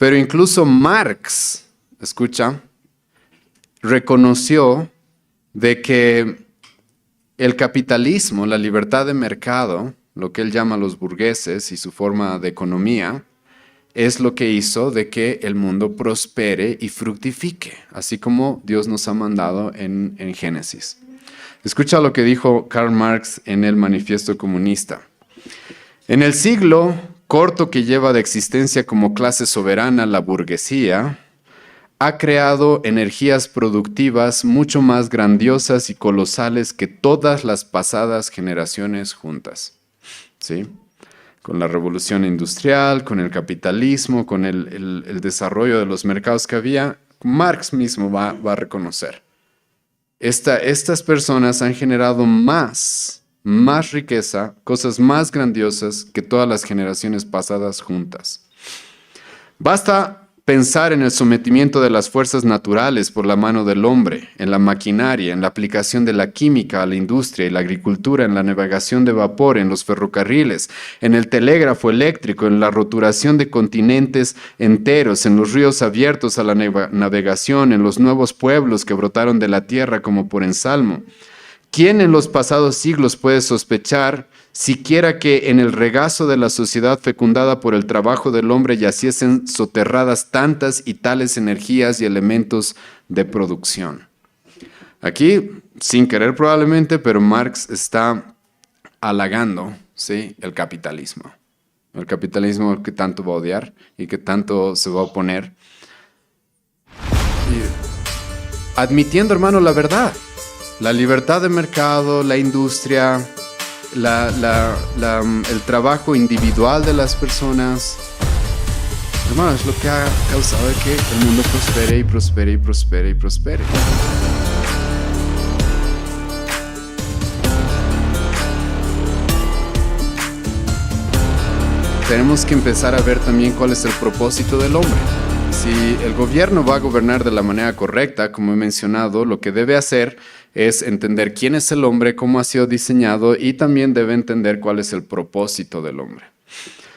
Pero incluso Marx, escucha, reconoció de que el capitalismo, la libertad de mercado, lo que él llama los burgueses y su forma de economía, es lo que hizo de que el mundo prospere y fructifique, así como Dios nos ha mandado en Génesis. Escucha lo que dijo Karl Marx en el Manifiesto Comunista. En el siglo corto que lleva de existencia como clase soberana la burguesía, ha creado energías productivas mucho más grandiosas y colosales que todas las pasadas generaciones juntas. ¿Sí? Con la revolución industrial, con el capitalismo, con el desarrollo de los mercados que había, Marx mismo va a reconocer. Estas personas han generado más riqueza, cosas más grandiosas que todas las generaciones pasadas juntas. Basta pensar en el sometimiento de las fuerzas naturales por la mano del hombre, en la maquinaria, en la aplicación de la química a la industria y la agricultura, en la navegación de vapor, en los ferrocarriles, en el telégrafo eléctrico, en la roturación de continentes enteros, en los ríos abiertos a la navegación, en los nuevos pueblos que brotaron de la tierra como por ensalmo. ¿Quién en los pasados siglos puede sospechar siquiera que en el regazo de la sociedad fecundada por el trabajo del hombre yaciesen soterradas tantas y tales energías y elementos de producción? Aquí, sin querer probablemente, pero Marx está halagando, ¿sí?, el capitalismo. El capitalismo que tanto va a odiar y que tanto se va a oponer. Y admitiendo, hermano, la verdad. La libertad de mercado, la industria, el trabajo individual de las personas. Hermano, es lo que ha causado que el mundo prospere y prospere y prospere y prospere. Tenemos que empezar a ver también cuál es el propósito del hombre. Si el gobierno va a gobernar de la manera correcta, como he mencionado, lo que debe hacer es entender quién es el hombre, cómo ha sido diseñado y también debe entender cuál es el propósito del hombre.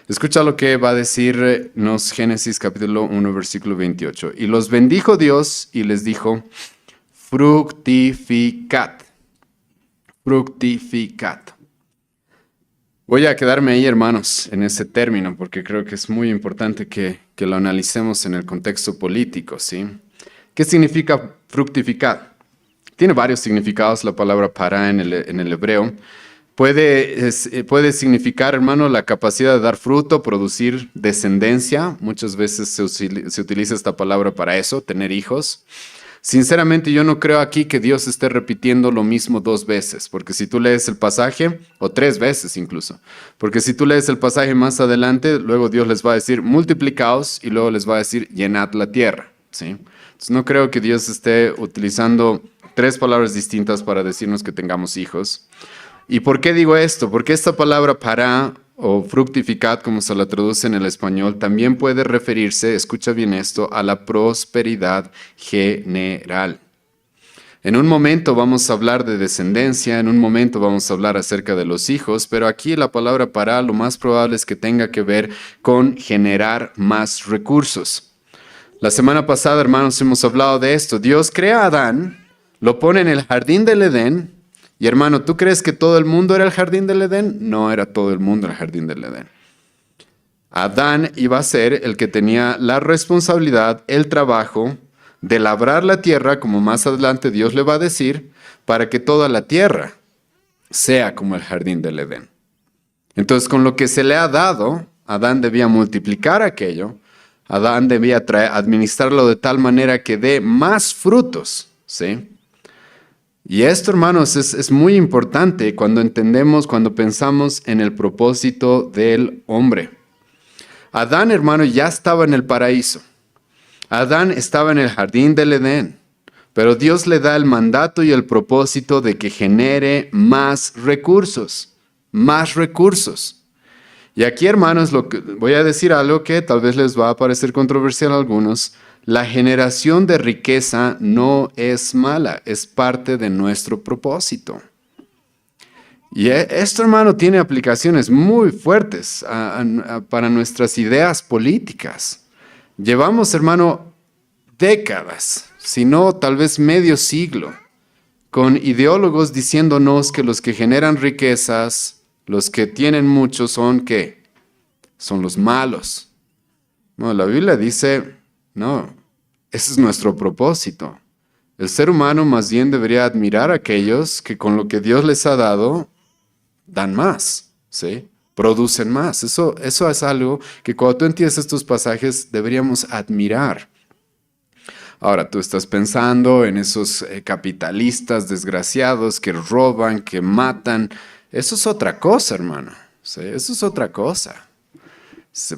Escucha lo que va a decirnos Génesis capítulo 1, versículo 28. Y los bendijo Dios y les dijo, fructificad. Fructificad. Voy a quedarme ahí, hermanos, en ese término, porque creo que es muy importante que lo analicemos en el contexto político, ¿sí? ¿Qué significa fructificar? Tiene varios significados la palabra para en el hebreo. Puede significar, hermano, la capacidad de dar fruto, producir descendencia. Muchas veces se utiliza esta palabra para eso, tener hijos. Sinceramente, yo no creo aquí que Dios esté repitiendo lo mismo 2 veces, porque si tú lees el pasaje, o 3 veces incluso, porque si tú lees el pasaje más adelante, luego Dios les va a decir, multiplicaos, y luego les va a decir, llenad la tierra, ¿sí? Entonces no creo que Dios esté utilizando 3 palabras distintas para decirnos que tengamos hijos. ¿Y por qué digo esto? Porque esta palabra para o fructificad, como se la traduce en el español, también puede referirse, escucha bien esto, a la prosperidad general. En un momento vamos a hablar de descendencia, en un momento vamos a hablar acerca de los hijos, pero aquí la palabra para lo más probable es que tenga que ver con generar más recursos. La semana pasada, hermanos, hemos hablado de esto. Dios crea a Adán, lo pone en el jardín del Edén. Y hermano, ¿tú crees que todo el mundo era el jardín del Edén? No era todo el mundo el jardín del Edén. Adán iba a ser el que tenía la responsabilidad, el trabajo de labrar la tierra, como más adelante Dios le va a decir, para que toda la tierra sea como el jardín del Edén. Entonces, con lo que se le ha dado, Adán debía multiplicar aquello, Adán debía administrarlo de tal manera que dé más frutos, ¿sí? Y esto, hermanos, es muy importante cuando entendemos, cuando pensamos en el propósito del hombre. Adán, hermano, ya estaba en el paraíso. Adán estaba en el jardín del Edén, pero Dios le da el mandato y el propósito de que genere más recursos, más recursos. Y aquí, hermanos, voy a decir algo que tal vez les va a parecer controversial a algunos. La generación de riqueza no es mala, es parte de nuestro propósito. Y esto, hermano, tiene aplicaciones muy fuertes para nuestras ideas políticas. Llevamos, hermano, décadas, si no tal vez medio siglo, con ideólogos diciéndonos que los que generan riquezas, los que tienen mucho son ¿qué? Son los malos. No, la Biblia dice, no, ese es nuestro propósito. El ser humano más bien debería admirar a aquellos que con lo que Dios les ha dado, dan más, ¿sí? Producen más. Eso es algo que cuando tú entiendes estos pasajes deberíamos admirar. Ahora tú estás pensando en esos capitalistas desgraciados que roban, que matan. Eso es otra cosa, hermano. ¿Sí? Eso es otra cosa.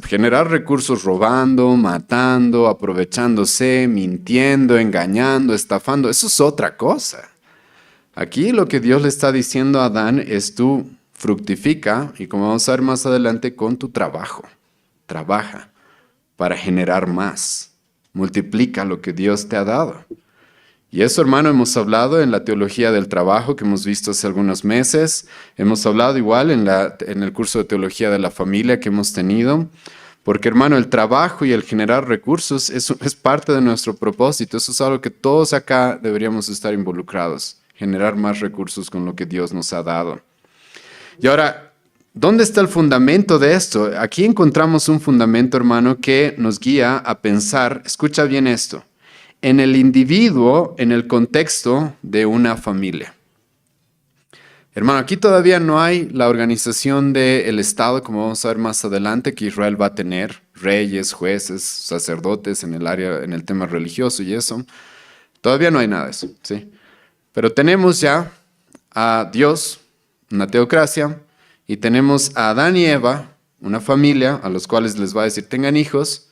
Generar recursos robando, matando, aprovechándose, mintiendo, engañando, estafando, eso es otra cosa. Aquí lo que Dios le está diciendo a Adán es tú fructifica, y como vamos a ver más adelante, con tu trabajo. Trabaja para generar más. Multiplica lo que Dios te ha dado. Y eso, hermano, hemos hablado en la teología del trabajo que hemos visto hace algunos meses. Hemos hablado igual en el curso de teología de la familia que hemos tenido. Porque, hermano, el trabajo y el generar recursos es parte de nuestro propósito. Eso es algo que todos acá deberíamos estar involucrados. Generar más recursos con lo que Dios nos ha dado. Y ahora, ¿dónde está el fundamento de esto? Aquí encontramos un fundamento, hermano, que nos guía a pensar, escucha bien esto, en el individuo, en el contexto de una familia. Hermano, aquí todavía no hay la organización del Estado, como vamos a ver más adelante, que Israel va a tener, reyes, jueces, sacerdotes en el área, en el tema religioso y eso. Todavía no hay nada de eso, ¿sí? Pero tenemos ya a Dios, una teocracia, y tenemos a Adán y Eva, una familia, a los cuales les va a decir tengan hijos,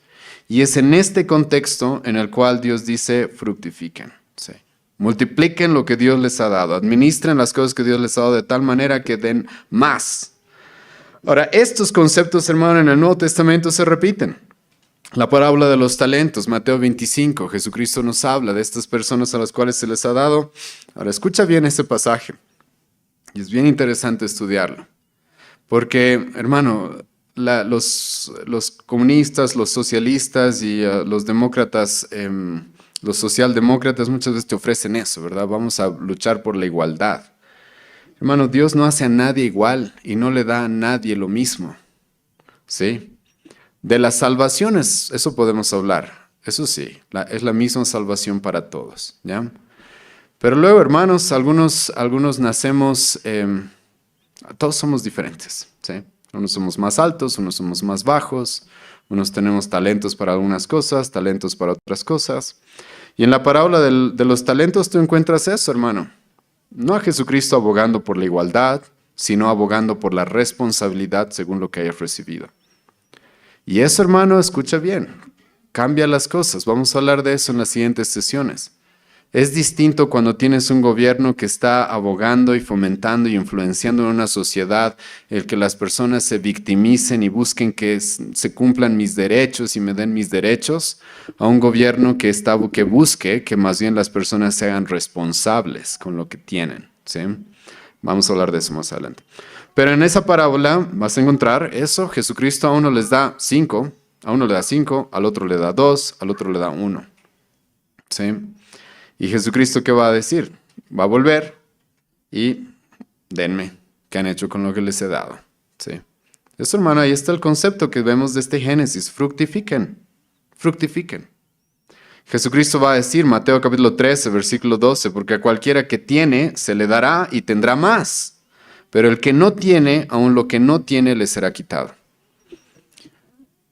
y es en este contexto en el cual Dios dice fructifiquen, ¿sí? Multipliquen lo que Dios les ha dado, administren las cosas que Dios les ha dado de tal manera que den más. Ahora, estos conceptos, hermano, en el Nuevo Testamento se repiten. La parábola de los talentos, Mateo 25, Jesucristo nos habla de estas personas a las cuales se les ha dado. Ahora, escucha bien este pasaje, y es bien interesante estudiarlo. Porque, hermano, los comunistas, los socialistas y los demócratas, los socialdemócratas muchas veces te ofrecen eso, ¿verdad? Vamos a luchar por la igualdad. Hermano, Dios no hace a nadie igual y no le da a nadie lo mismo, ¿sí? De las salvaciones, eso podemos hablar. Eso sí, es la misma salvación para todos, ¿ya? Pero luego, hermanos, algunos nacemos... todos somos diferentes, ¿sí? Unos somos más altos, unos somos más bajos, unos tenemos talentos para algunas cosas, talentos para otras cosas. Y en la parábola de los talentos tú encuentras eso, hermano. No a Jesucristo abogando por la igualdad, sino abogando por la responsabilidad según lo que hayas recibido. Y eso, hermano, escucha bien, cambia las cosas. Vamos a hablar de eso en las siguientes sesiones. Es distinto cuando tienes un gobierno que está abogando y fomentando y influenciando en una sociedad el que las personas se victimicen y busquen que se cumplan mis derechos y me den mis derechos, a un gobierno que busque que más bien las personas se hagan responsables con lo que tienen, ¿sí? Vamos a hablar de eso más adelante. Pero en esa parábola vas a encontrar eso. Jesucristo a uno les da 5, a uno le da 5, al otro le da 2, al otro le da 1, ¿sí? ¿Y Jesucristo qué va a decir? Va a volver y denme, ¿qué han hecho con lo que les he dado? ¿Sí? Eso, hermano, ahí está el concepto que vemos de este Génesis. Fructifiquen, fructifiquen. Jesucristo va a decir, Mateo capítulo 13, versículo 12, porque a cualquiera que tiene se le dará y tendrá más, pero el que no tiene, aun lo que no tiene, le será quitado.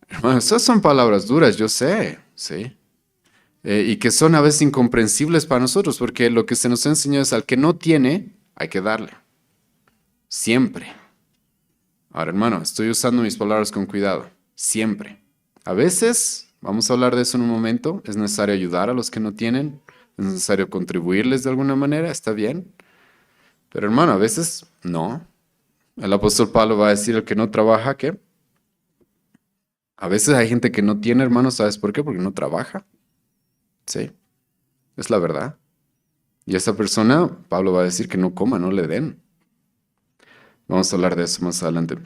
Hermano, esas son palabras duras, yo sé, ¿sí? Y que son a veces incomprensibles para nosotros, porque lo que se nos enseñó es al que no tiene, hay que darle. Siempre. Ahora, hermano, estoy usando mis palabras con cuidado. Siempre. A veces, vamos a hablar de eso en un momento, es necesario ayudar a los que no tienen, es necesario contribuirles de alguna manera, está bien. Pero, hermano, a veces no. El apóstol Pablo va a decir, el que no trabaja, ¿qué? A veces hay gente que no tiene, hermano, ¿sabes por qué? Porque no trabaja. Sí, es la verdad. Y esa persona, Pablo va a decir que no coma, no le den. Vamos a hablar de eso más adelante.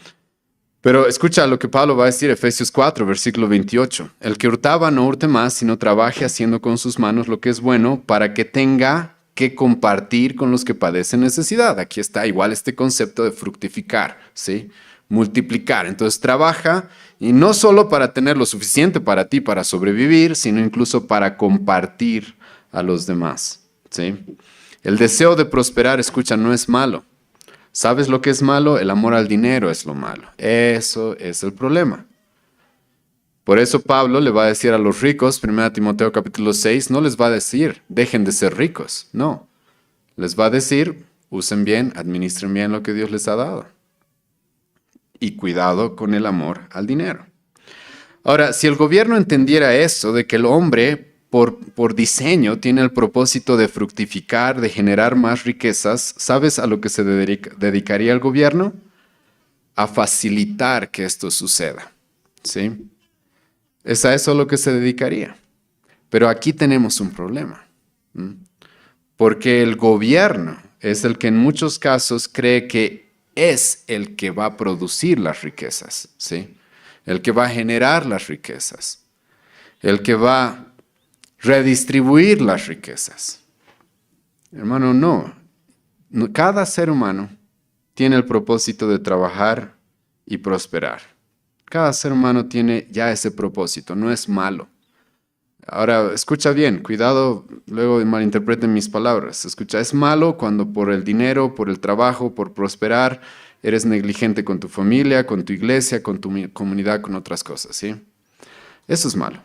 Pero escucha lo que Pablo va a decir, Efesios 4, versículo 28. El que hurtaba no hurte más, sino trabaje haciendo con sus manos lo que es bueno para que tenga que compartir con los que padecen necesidad. Aquí está igual este concepto de fructificar, ¿sí? Multiplicar. Entonces trabaja y no solo para tener lo suficiente para ti, para sobrevivir, sino incluso para compartir a los demás, ¿sí? El deseo de prosperar, escucha, no es malo. ¿Sabes lo que es malo? El amor al dinero es lo malo. Eso es el problema. Por eso Pablo le va a decir a los ricos, 1 Timoteo capítulo 6, no les va a decir, dejen de ser ricos. No. Les va a decir, usen bien, administren bien lo que Dios les ha dado. Y cuidado con el amor al dinero. Ahora, si el gobierno entendiera eso, de que el hombre por diseño tiene el propósito de fructificar, de generar más riquezas, ¿sabes a lo que se dedicaría el gobierno? A facilitar que esto suceda, ¿sí? Es a eso a lo que se dedicaría. Pero aquí tenemos un problema, ¿m? Porque el gobierno es el que en muchos casos cree que es el que va a producir las riquezas, ¿sí? El que va a generar las riquezas, el que va a redistribuir las riquezas. Hermano, no. Cada ser humano tiene el propósito de trabajar y prosperar. Cada ser humano tiene ya ese propósito, no es malo. Ahora, escucha bien, cuidado, luego malinterpreten mis palabras. Escucha, es malo cuando por el dinero, por el trabajo, por prosperar, eres negligente con tu familia, con tu iglesia, con tu comunidad, con otras cosas, ¿sí? Eso es malo.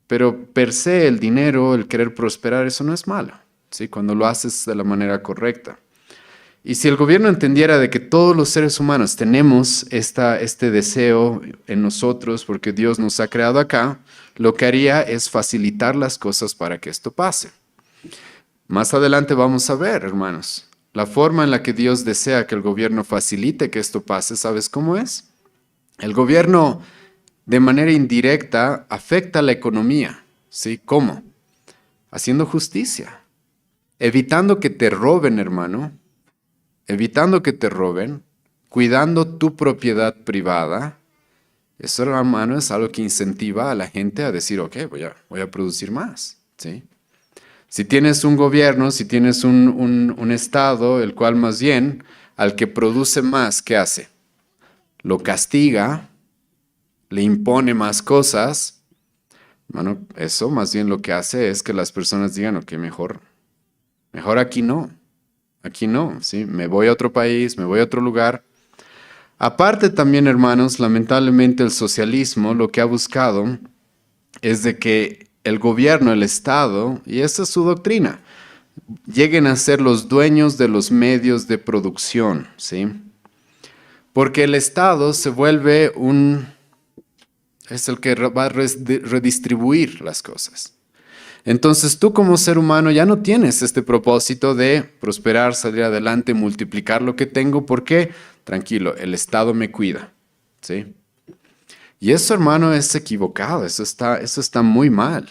Pero per se el dinero, el querer prosperar, eso no es malo, ¿sí? Cuando lo haces de la manera correcta. Y si el gobierno entendiera de que todos los seres humanos tenemos este deseo en nosotros porque Dios nos ha creado acá, lo que haría es facilitar las cosas para que esto pase. Más adelante vamos a ver, hermanos, la forma en la que Dios desea que el gobierno facilite que esto pase, ¿sabes cómo es? El gobierno de manera indirecta afecta la economía, ¿sí? ¿Cómo? Haciendo justicia, evitando que te roben, hermano, evitando que te roben, cuidando tu propiedad privada. Eso, hermano, es algo que incentiva a la gente a decir, ok, voy a producir más, ¿sí? Si tienes un gobierno, si tienes un estado, el cual más bien al que produce más, ¿qué hace? Lo castiga, le impone más cosas. Bueno, eso más bien lo que hace es que las personas digan, ok, mejor aquí no, ¿sí? Me voy a otro país, me voy a otro lugar. Aparte también, hermanos, lamentablemente el socialismo lo que ha buscado es de que el gobierno, el Estado, y esa es su doctrina, lleguen a ser los dueños de los medios de producción, ¿sí? Porque el Estado se vuelve es el que va a redistribuir las cosas. Entonces tú como ser humano ya no tienes este propósito de prosperar, salir adelante, multiplicar lo que tengo, porque, tranquilo, el Estado me cuida, ¿sí? Y eso, hermano, es equivocado, eso está muy mal.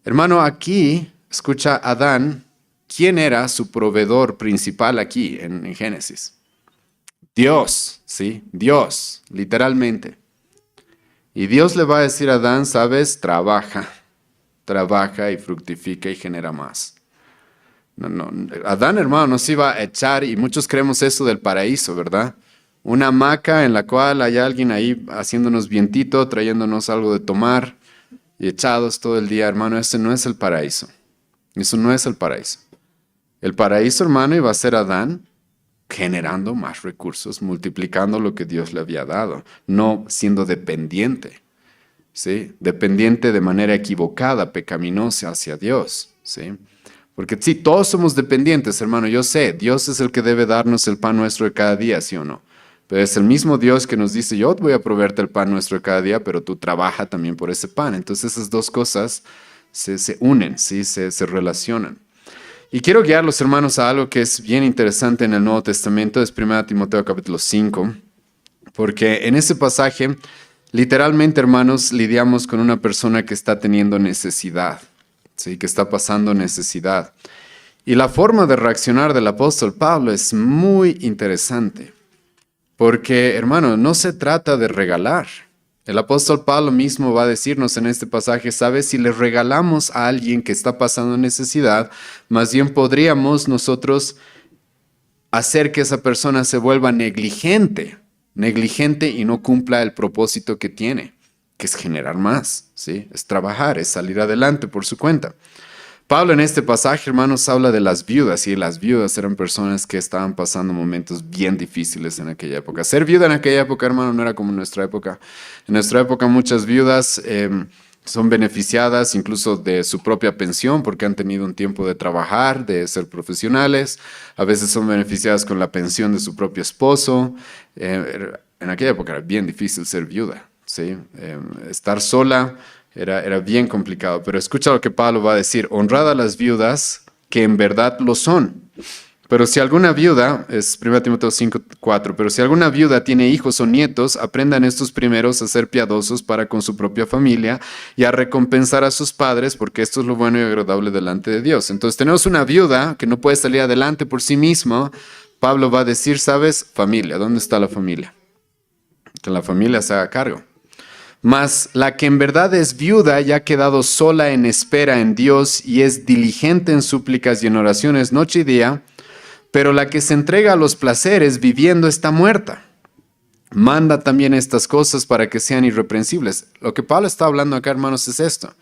Hermano, aquí, escucha, Adán, ¿quién era su proveedor principal aquí en Génesis? Dios, ¿sí? Dios, literalmente. Y Dios le va a decir a Adán, ¿sabes? Trabaja y fructifica y genera más. No, Adán, hermano, nos iba a echar, y muchos creemos eso del paraíso, ¿verdad? Una hamaca en la cual hay alguien ahí haciéndonos vientito, trayéndonos algo de tomar y echados todo el día, hermano. Ese no es el paraíso. Eso no es el paraíso. El paraíso, hermano, iba a ser Adán generando más recursos, multiplicando lo que Dios le había dado, no siendo dependiente, ¿sí? Dependiente de manera equivocada, pecaminosa hacia Dios, ¿sí? Porque sí, todos somos dependientes, hermano, yo sé, Dios es el que debe darnos el pan nuestro de cada día, ¿sí o no? Pero es el mismo Dios que nos dice, yo voy a proveerte el pan nuestro de cada día, pero tú trabaja también por ese pan. Entonces esas dos cosas se unen, ¿sí? Se relacionan. Y quiero guiar a los hermanos a algo que es bien interesante en el Nuevo Testamento, es 1 Timoteo capítulo 5, porque en ese pasaje, literalmente, hermanos, lidiamos con una persona que está teniendo necesidad, ¿sí? Que está pasando necesidad. Y la forma de reaccionar del apóstol Pablo es muy interesante. Porque, hermano, no se trata de regalar. El apóstol Pablo mismo va a decirnos en este pasaje, ¿sabes? Si le regalamos a alguien que está pasando necesidad, más bien podríamos nosotros hacer que esa persona se vuelva negligente y no cumpla el propósito que tiene, que es generar más, ¿sí? Es trabajar, es salir adelante por su cuenta. Pablo en este pasaje, hermanos, habla de las viudas, y las viudas eran personas que estaban pasando momentos bien difíciles en aquella época. Ser viuda en aquella época, hermano, no era como en nuestra época. En nuestra época muchas viudas son beneficiadas incluso de su propia pensión porque han tenido un tiempo de trabajar, de ser profesionales. A veces son beneficiadas con la pensión de su propio esposo. En aquella época era bien difícil ser viuda, ¿sí? Estar sola era bien complicado, pero escucha lo que Pablo va a decir: honrad a las viudas que en verdad lo son. Pero si alguna viuda, es 1 Timoteo 5:4, pero si alguna viuda tiene hijos o nietos, aprendan estos primeros a ser piadosos para con su propia familia y a recompensar a sus padres, porque esto es lo bueno y agradable delante de Dios. Entonces tenemos una viuda que no puede salir adelante por sí misma. Pablo va a decir, ¿sabes? Familia, ¿dónde está la familia? Que la familia se haga cargo. Mas la que en verdad es viuda y ha quedado sola en espera en Dios y es diligente en súplicas y en oraciones noche y día, pero la que se entrega a los placeres viviendo está muerta. Manda también estas cosas para que sean irreprensibles. Lo que Pablo está hablando acá, hermanos, es esto.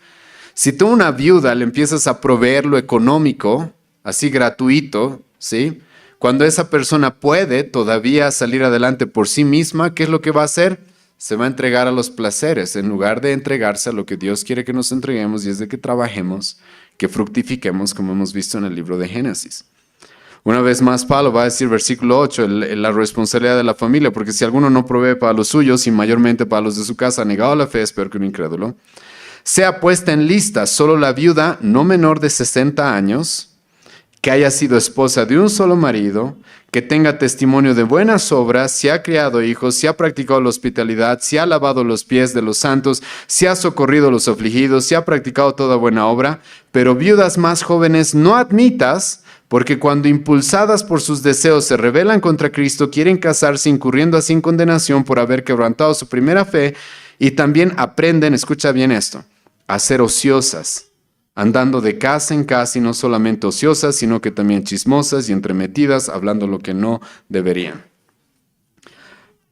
Si tú a una viuda le empiezas a proveer lo económico, así gratuito, ¿sí? Cuando esa persona puede todavía salir adelante por sí misma, ¿qué es lo que va a hacer? Se va a entregar a los placeres en lugar de entregarse a lo que Dios quiere que nos entreguemos, y es de que trabajemos, que fructifiquemos, como hemos visto en el libro de Génesis. Una vez más, Pablo va a decir, versículo 8, la responsabilidad de la familia, porque si alguno no provee para los suyos y mayormente para los de su casa, ha negado la fe, es peor que un incrédulo. Sea puesta en lista solo la viuda no menor de 60 años, que haya sido esposa de un solo marido, que tenga testimonio de buenas obras, si ha criado hijos, si ha practicado la hospitalidad, si ha lavado los pies de los santos, si ha socorrido a los afligidos, si ha practicado toda buena obra. Pero viudas más jóvenes no admitas, porque cuando impulsadas por sus deseos se rebelan contra Cristo, quieren casarse incurriendo así en condenación por haber quebrantado su primera fe, y también aprenden, escucha bien esto, a ser ociosas, andando de casa en casa, y no solamente ociosas, sino que también chismosas y entremetidas, hablando lo que no deberían.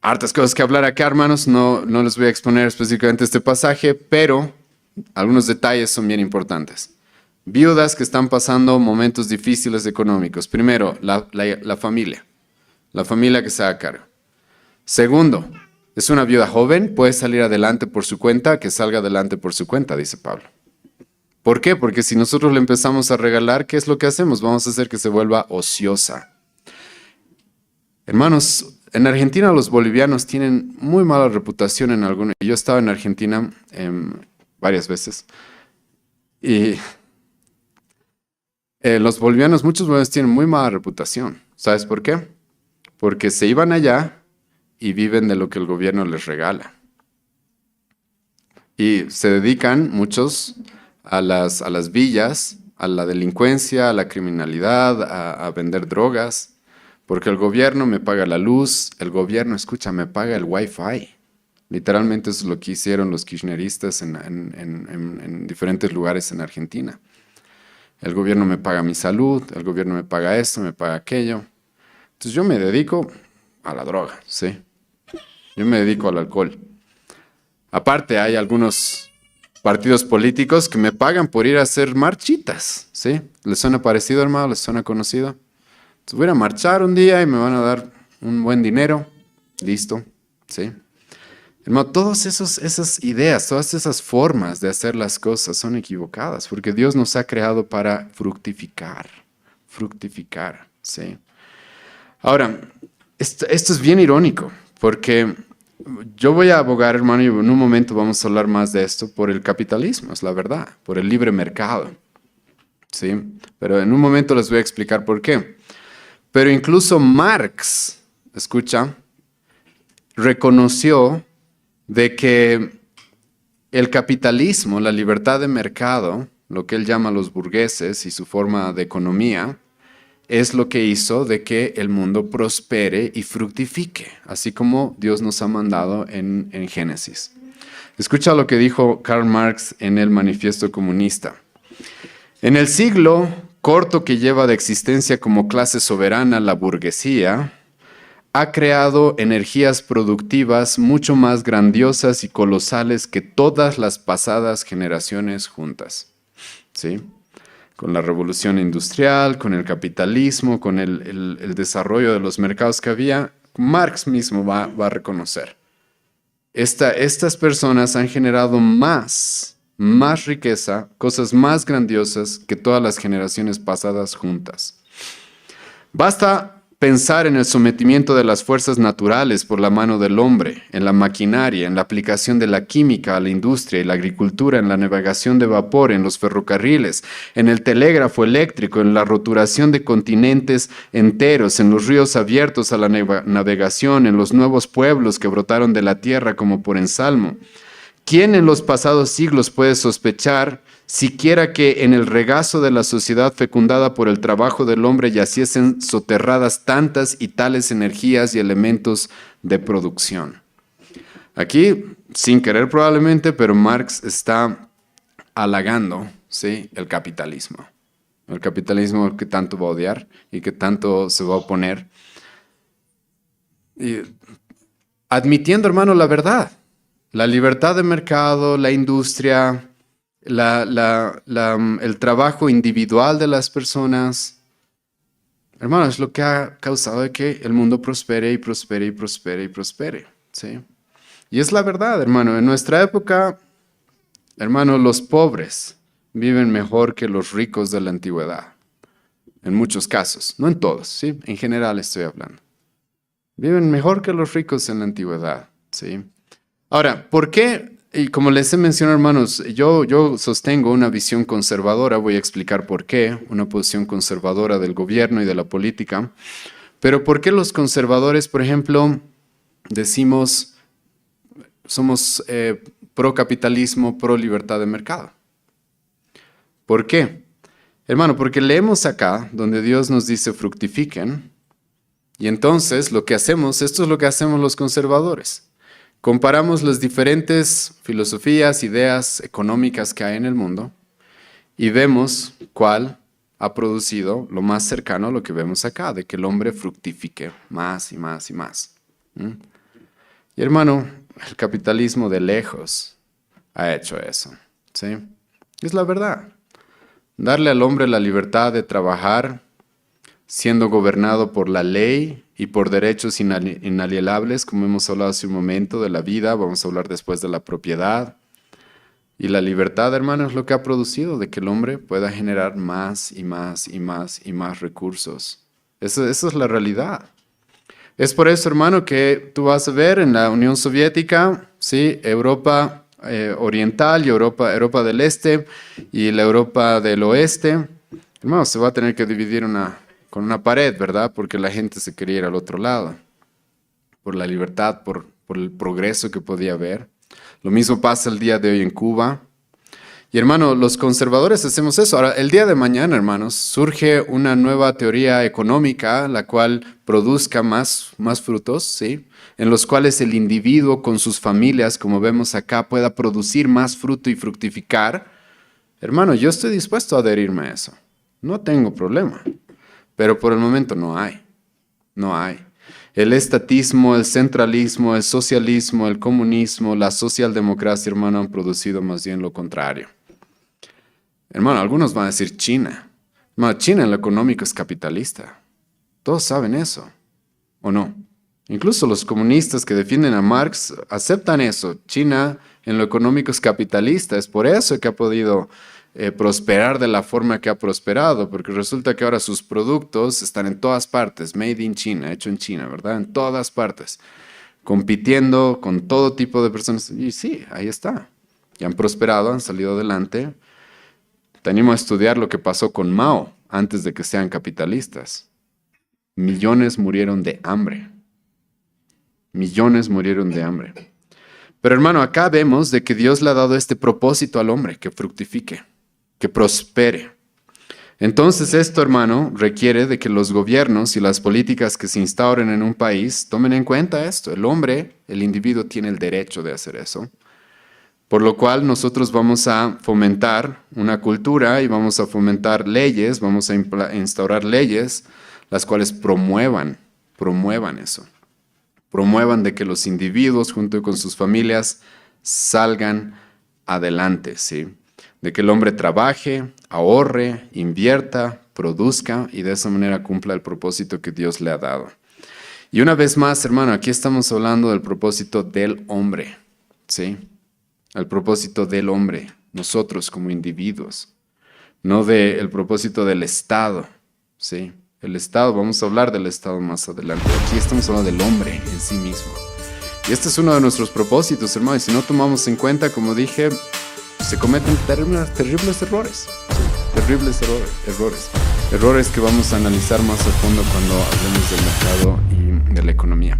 Hartas cosas que hablar acá, hermanos, no les voy a exponer específicamente este pasaje, pero algunos detalles son bien importantes. Viudas que están pasando momentos difíciles económicos. Primero, la familia. La familia que se haga cargo. Segundo, es una viuda joven, puede salir adelante por su cuenta, que salga adelante por su cuenta, dice Pablo. ¿Por qué? Porque si nosotros le empezamos a regalar, ¿qué es lo que hacemos? Vamos a hacer que se vuelva ociosa. Hermanos, en Argentina los bolivianos tienen muy mala reputación en algunos. Yo he estado en Argentina varias veces. Y los bolivianos, muchos bolivianos tienen muy mala reputación. ¿Sabes por qué? Porque se iban allá y viven de lo que el gobierno les regala. Y se dedican muchos a las villas, a la delincuencia, a la criminalidad, a vender drogas, porque el gobierno me paga la luz, el gobierno, escucha, me paga el wifi. Literalmente eso es lo que hicieron los kirchneristas en diferentes lugares en Argentina. El gobierno me paga mi salud, el gobierno me paga esto, me paga aquello. Entonces yo me dedico a la droga, ¿sí? Yo me dedico al alcohol. Aparte hay algunos partidos políticos que me pagan por ir a hacer marchitas, ¿sí? ¿Les suena parecido, hermano? ¿Les suena conocido? Entonces voy a marchar un día y me van a dar un buen dinero. Listo, ¿sí? Hermano, todas esas ideas, todas esas formas de hacer las cosas son equivocadas, porque Dios nos ha creado para fructificar, ¿sí? Ahora, esto es bien irónico, porque yo voy a abogar, hermano, y en un momento vamos a hablar más de esto, por el capitalismo, es la verdad, por el libre mercado, ¿sí? Pero en un momento les voy a explicar por qué. Pero incluso Marx, escucha, reconoció de que el capitalismo, la libertad de mercado, lo que él llama los burgueses y su forma de economía, es lo que hizo de que el mundo prospere y fructifique, así como Dios nos ha mandado en Génesis. Escucha lo que dijo Karl Marx en el Manifiesto Comunista. En el siglo corto que lleva de existencia como clase soberana la burguesía, ha creado energías productivas mucho más grandiosas y colosales que todas las pasadas generaciones juntas. ¿Sí? Con la revolución industrial, con el capitalismo, con el desarrollo de los mercados que había, Marx mismo va a reconocer. Estas personas han generado más riqueza, cosas más grandiosas que todas las generaciones pasadas juntas. Basta pensar en el sometimiento de las fuerzas naturales por la mano del hombre, en la maquinaria, en la aplicación de la química a la industria y la agricultura, en la navegación de vapor, en los ferrocarriles, en el telégrafo eléctrico, en la roturación de continentes enteros, en los ríos abiertos a la navegación, en los nuevos pueblos que brotaron de la tierra como por ensalmo. ¿Quién en los pasados siglos puede sospechar siquiera que en el regazo de la sociedad fecundada por el trabajo del hombre yaciesen soterradas tantas y tales energías y elementos de producción? Aquí, sin querer probablemente, pero Marx está halagando, ¿sí?, el capitalismo. El capitalismo que tanto va a odiar y que tanto se va a oponer. Y admitiendo, hermano, la verdad. La libertad de mercado, la industria, el trabajo individual de las personas. Hermano, es lo que ha causado de que el mundo prospere y prospere y prospere y prospere. ¿Sí? Y es la verdad, hermano. En nuestra época, hermano, los pobres viven mejor que los ricos de la antigüedad. En muchos casos, no en todos, ¿sí? En general estoy hablando. Viven mejor que los ricos en la antigüedad, ¿sí? Ahora, ¿por qué? Y como les he mencionado, hermanos, yo sostengo una visión conservadora, voy a explicar por qué, una posición conservadora del gobierno y de la política, pero ¿por qué los conservadores, por ejemplo, decimos somos pro capitalismo, pro libertad de mercado? ¿Por qué? Hermano, porque leemos acá donde Dios nos dice fructifiquen, y entonces lo que hacemos, esto es lo que hacemos los conservadores. Comparamos las diferentes filosofías, ideas económicas que hay en el mundo y vemos cuál ha producido lo más cercano a lo que vemos acá, de que el hombre fructifique más y más y más. Y hermano, el capitalismo de lejos ha hecho eso, ¿sí? Es la verdad. Darle al hombre la libertad de trabajar siendo gobernado por la ley y por derechos inalienables, como hemos hablado hace un momento, de la vida, vamos a hablar después de la propiedad. Y la libertad, hermano, es lo que ha producido de que el hombre pueda generar más y más y más y más recursos. Esa es la realidad. Es por eso, hermano, que tú vas a ver en la Unión Soviética, ¿sí?, Europa oriental y Europa del Este y la Europa del Oeste. Hermano, se va a tener que dividir con una pared, ¿verdad? Porque la gente se quería ir al otro lado, por la libertad, por el progreso que podía haber. Lo mismo pasa el día de hoy en Cuba. Y hermano, los conservadores hacemos eso. Ahora, el día de mañana, hermanos, surge una nueva teoría económica, la cual produzca más frutos, ¿sí?, en los cuales el individuo con sus familias, como vemos acá, pueda producir más fruto y fructificar. Hermano, yo estoy dispuesto a adherirme a eso. No tengo problema. Pero por el momento no hay. No hay. El estatismo, el centralismo, el socialismo, el comunismo, la socialdemocracia, hermano, han producido más bien lo contrario. Hermano, algunos van a decir China. Hermano, China en lo económico es capitalista. Todos saben eso, ¿o no? Incluso los comunistas que defienden a Marx aceptan eso. China en lo económico es capitalista. Es por eso que ha podido prosperar de la forma que ha prosperado, porque resulta que ahora sus productos están en todas partes, made in China, hecho en China, ¿verdad? En todas partes, compitiendo con todo tipo de personas. Y sí, ahí está. Y han prosperado, han salido adelante. Te animo a estudiar lo que pasó con Mao antes de que sean capitalistas. Millones murieron de hambre. Millones murieron de hambre. Pero hermano, acá vemos de que Dios le ha dado este propósito al hombre, que fructifique, que prospere. Entonces esto, hermano, requiere de que los gobiernos y las políticas que se instauren en un país tomen en cuenta esto. El hombre, el individuo, tiene el derecho de hacer eso. Por lo cual nosotros vamos a fomentar una cultura y vamos a fomentar leyes, vamos a instaurar leyes las cuales promuevan eso. Promuevan de que los individuos junto con sus familias salgan adelante, ¿sí? De que el hombre trabaje, ahorre, invierta, produzca y de esa manera cumpla el propósito que Dios le ha dado. Y una vez más, hermano, aquí estamos hablando del propósito del hombre, ¿sí? El propósito del hombre, nosotros como individuos, no del propósito del Estado, ¿sí? El Estado, vamos a hablar del Estado más adelante. Aquí estamos hablando del hombre en sí mismo. Y este es uno de nuestros propósitos, hermano. Y si no tomamos en cuenta, como dije, se cometen terribles errores. ¿Sí? Terribles errores. Errores que vamos a analizar más a fondo cuando hablemos del mercado y de la economía.